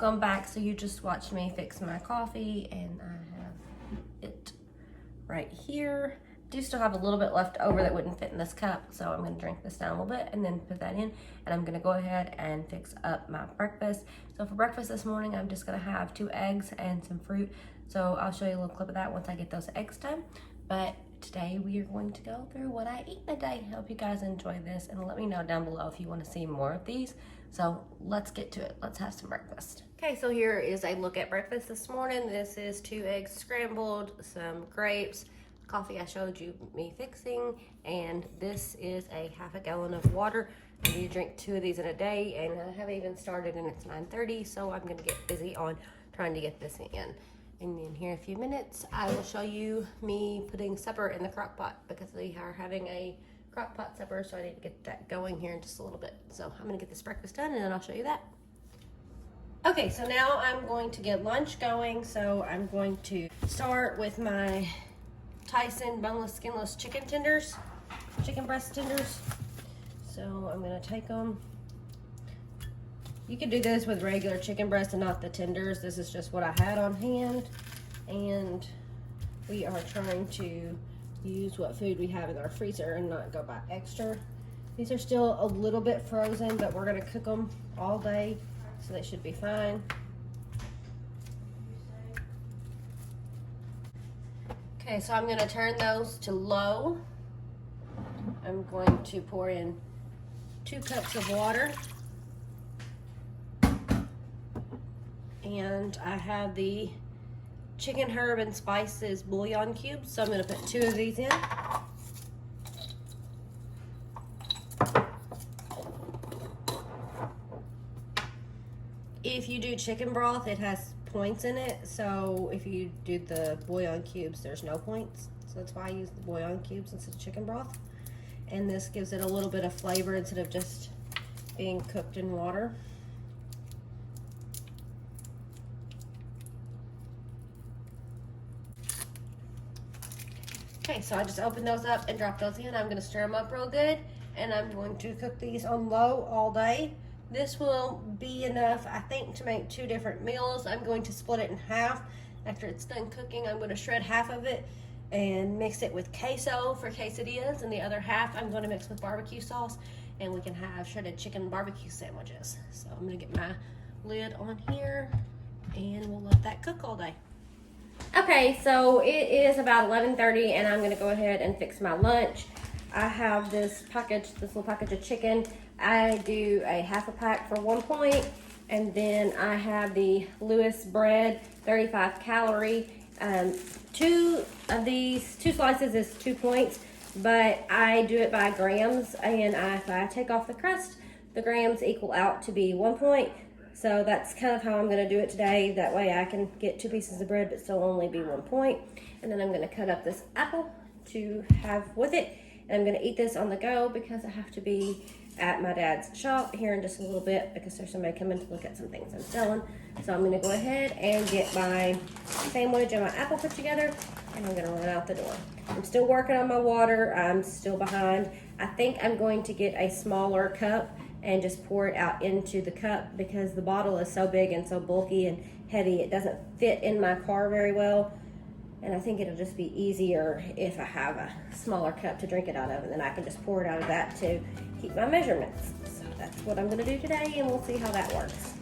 welcome back. So you just watched me fix my coffee and I have it right here. Do still have a little bit left over that wouldn't fit in this cup, so I'm gonna drink this down a little bit and then put that in, and I'm gonna go ahead and fix up my breakfast. So for breakfast this morning, I'm just gonna have 2 eggs and some fruit. So I'll show you a little clip of that once I get those eggs done. But today we are going to go through what I eat in a day. Hope you guys enjoy this, and let me know down below if you want to see more of these. So let's get to it. Let's have some breakfast. Okay, so here is a look at breakfast this morning. This is 2 eggs scrambled, some grapes, coffee I showed you me fixing, and this is a half a gallon of water. You drink 2 of these in a day, and I haven't even started and it's 9:30, so I'm gonna get busy on trying to get this in. And in here in a few minutes, I will show you me putting supper in the crock pot because we are having a crock pot supper, so I need to get that going here in just a little bit. So I'm gonna get this breakfast done and then I'll show you that. Okay, so now I'm going to get lunch going. So I'm going to start with my Tyson boneless, skinless chicken tenders, chicken breast tenders. So I'm gonna take them. You could do this with regular chicken breast and not the tenders. This is just what I had on hand, and we are trying to use what food we have in our freezer and not go buy extra. These are still a little bit frozen, but we're gonna cook them all day, so they should be fine. Okay, so I'm gonna turn those to low. I'm going to pour in 2 cups of water. And I have the chicken herb and spices bouillon cubes, so I'm gonna put 2 of these in. If you do chicken broth, it has points in it, so if you do the bouillon cubes, there's no points, so that's why I use the bouillon cubes instead of chicken broth. And this gives it a little bit of flavor instead of just being cooked in water. Okay, so I just opened those up and dropped those in. I'm going to stir them up real good, and I'm going to cook these on low all day. This will be enough, I think, to make 2 different meals. I'm going to split it in half. After it's done cooking, I'm going to shred half of it and mix it with queso for quesadillas, and the other half I'm going to mix with barbecue sauce, and we can have shredded chicken barbecue sandwiches. So I'm going to get my lid on here, and we'll let that cook all day. Okay, so it is about 11:30, and I'm going to go ahead and fix my lunch. I have this little package of chicken. I do a half a pack for 1 point, and then I have the Lewis bread, 35 calorie. 2 of these, 2 slices is 2 points, but I do it by grams, and if I take off the crust, the grams equal out to be 1 point. So that's kind of how I'm gonna do it today. That way I can get 2 pieces of bread, but still only be 1 point. And then I'm gonna cut up this apple to have with it. And I'm gonna eat this on the go because I have to be at my dad's shop here in just a little bit because there's somebody coming to look at some things I'm selling. So I'm gonna go ahead and get my sandwich and my apple put together, and I'm gonna run out the door. I'm still working on my water. I'm still behind. I think I'm going to get a smaller cup and just pour it out into the cup because the bottle is so big and so bulky and heavy. It doesn't fit in my car very well. And I think it'll just be easier if I have a smaller cup to drink it out of, and then I can just pour it out of that to keep my measurements. So that's what I'm gonna do today, and we'll see how that works.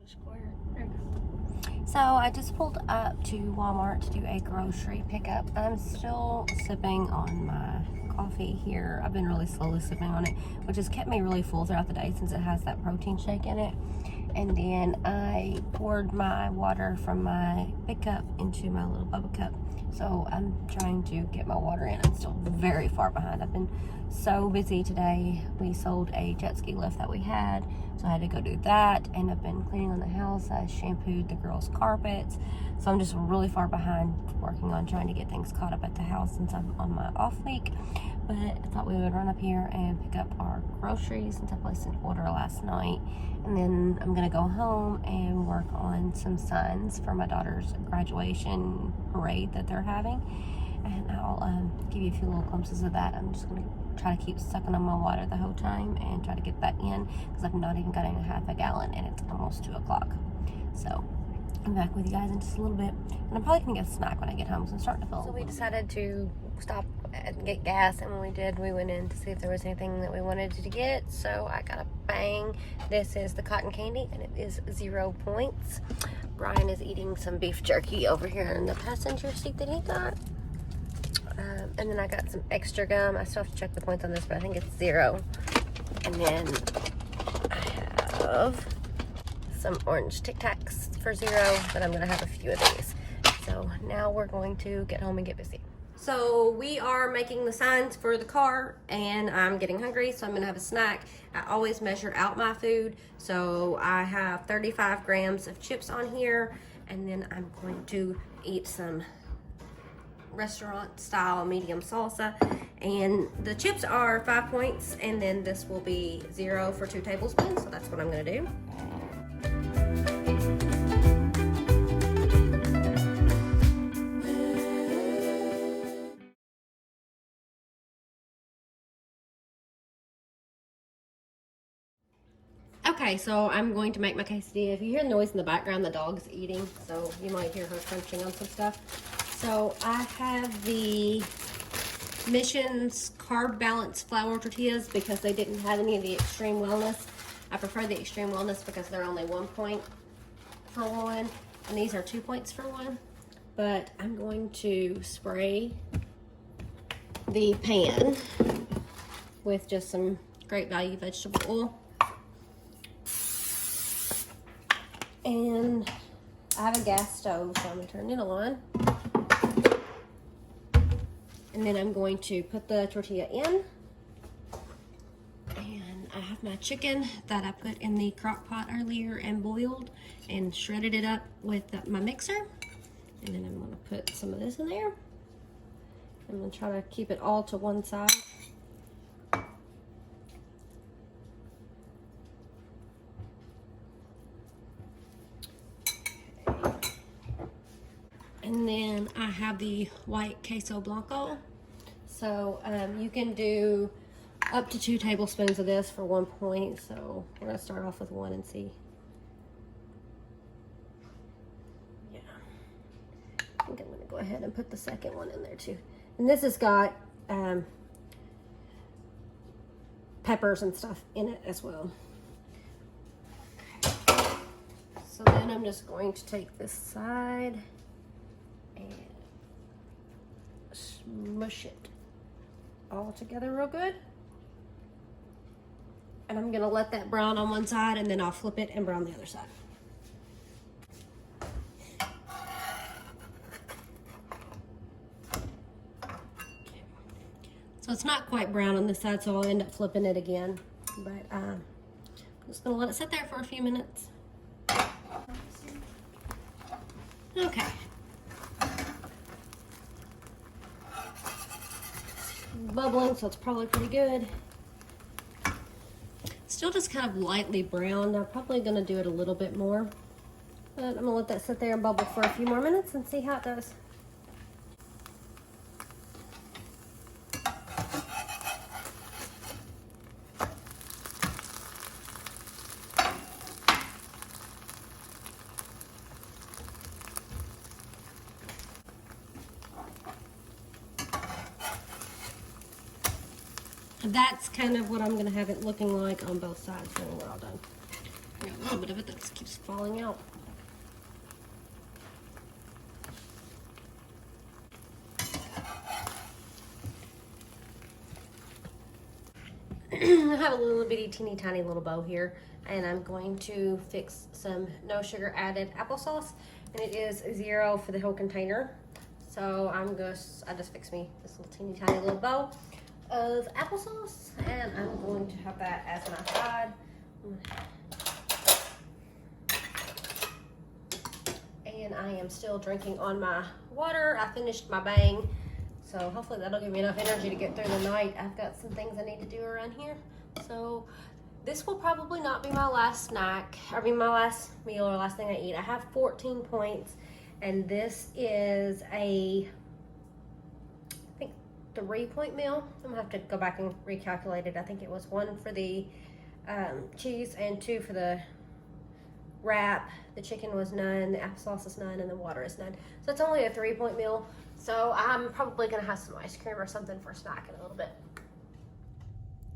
Square. There you go. So I just pulled up to Walmart to do a grocery pickup. I'm still sipping on my coffee here. I've been really slowly sipping on it, which has kept me really full throughout the day since it has that protein shake in it. And then I poured my water from my big cup into my little bubble cup. So I'm trying to get my water in. I'm still very far behind. I've been so busy today. We sold a jet ski lift that we had, so I had to go do that. And I've been cleaning on the house. I shampooed the girls' carpets. So I'm just really far behind working on trying to get things caught up at the house since I'm on my off week. But I thought we would run up here and pick up our groceries since I placed an order last night. And then I'm gonna go home and work on some signs for my daughter's graduation parade that they're having. And I'll give you a few little glimpses of that. I'm just gonna try to keep sucking on my water the whole time and try to get that in, because I've not even gotten a half a gallon and it's almost 2 o'clock. So I'm back with you guys in just a little bit. And I'm probably gonna get a snack when I get home, because I'm starting to feel. So we decided to stop and get gas, and when we did, we went in to see if there was anything that we wanted to get. So I got a Bang. This is the cotton candy, and it is 0 points. Brian is eating some beef jerky over here in the passenger seat that he got. And then I got some extra gum. I still have to check the points on this, but I think it's 0. And then I have some orange Tic Tacs for 0, but I'm gonna have a few of these. So now we're going to get home and get busy. So we are making the signs for the car, and I'm getting hungry, so I'm gonna have a snack. I always measure out my food, so I have 35 grams of chips on here, and then I'm going to eat some restaurant style medium salsa. And the chips are 5 points, and then this will be 0 for 2 tablespoons, so that's what I'm gonna do. Okay, so I'm going to make my quesadilla. If you hear noise in the background, the dog's eating, so you might hear her crunching on some stuff. So I have the Mission's Carb Balance flour tortillas because they didn't have any of the Extreme Wellness. I prefer the Extreme Wellness because they're only 1 point for one, and these are 2 points for one. But I'm going to spray the pan with just some Great Value vegetable oil. And I have a gas stove, so I'm gonna turn it on. And then I'm going to put the tortilla in. And I have my chicken that I put in the crock pot earlier and boiled and shredded it up with my mixer. And then I'm gonna put some of this in there. I'm gonna try to keep it all to one side. And then I have the white queso blanco. So you can do up to 2 tablespoons of this for 1 point. So we're gonna start off with 1 and see. Yeah, I think I'm gonna go ahead and put the second one in there too. And this has got peppers and stuff in it as well. Okay. So then I'm just going to take this side and smush it all together real good. And I'm gonna let that brown on one side, and then I'll flip it and brown the other side. Okay. So it's not quite brown on this side, so I'll end up flipping it again. But I'm just gonna let it sit there for a few minutes. Okay. Bubbling, so it's probably pretty good. Still just kind of lightly brown. I'm probably gonna do it a little bit more, but I'm gonna let that sit there and bubble for a few more minutes and see how it does. That's kind of what I'm gonna have it looking like on both sides when we're all done. I got a little bit of it that just keeps falling out. I have a little bitty teeny tiny little bow here, and I'm going to fix some no sugar added applesauce, and it is 0 for the whole container. So I just fixed me this little teeny tiny little bowl of applesauce, and I'm going to have that as my side. And I am still drinking on my water. I finished my bang, so hopefully that'll give me enough energy to get through the night. I've got some things I need to do around here. So this will probably not be my last snack, I mean my last meal or last thing I eat. I have 14 points, and this is a, I think, 3-point meal. I'm gonna have to go back and recalculate it. I think it was 1 for the cheese and 2 for the wrap. The chicken was none, the applesauce is none, and the water is none. So it's only a 3-point meal. So I'm probably gonna have some ice cream or something for a snack in a little bit.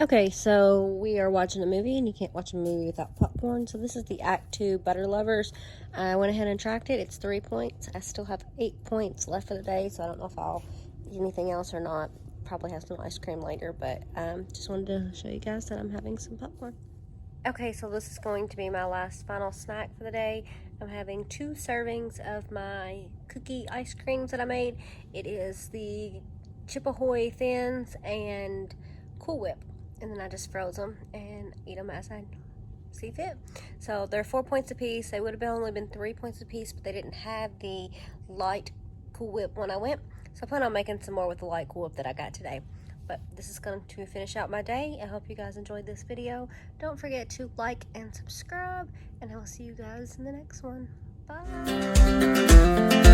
Okay, so we are watching a movie, and you can't watch a movie without popcorn. So this is the Act 2 Butter Lovers. I went ahead and tracked it. It's 3 points. I still have 8 points left for the day, so I don't know if I'll eat anything else or not. Probably have some ice cream later, but just wanted to show you guys that I'm having some popcorn. Okay, so this is going to be my last final snack for the day. I'm having 2 servings of my cookie ice creams that I made. It is the Chip Ahoy Thins and Cool Whip. And then I just froze them and eat them as I see fit. So they're 4 points a piece. They would have only been 3 points a piece, but they didn't have the light Cool Whip when I went. So I plan on making some more with the light Cool Whip that I got today. But this is going to finish out my day. I hope you guys enjoyed this video. Don't forget to like and subscribe, and I'll see you guys in the next one. Bye.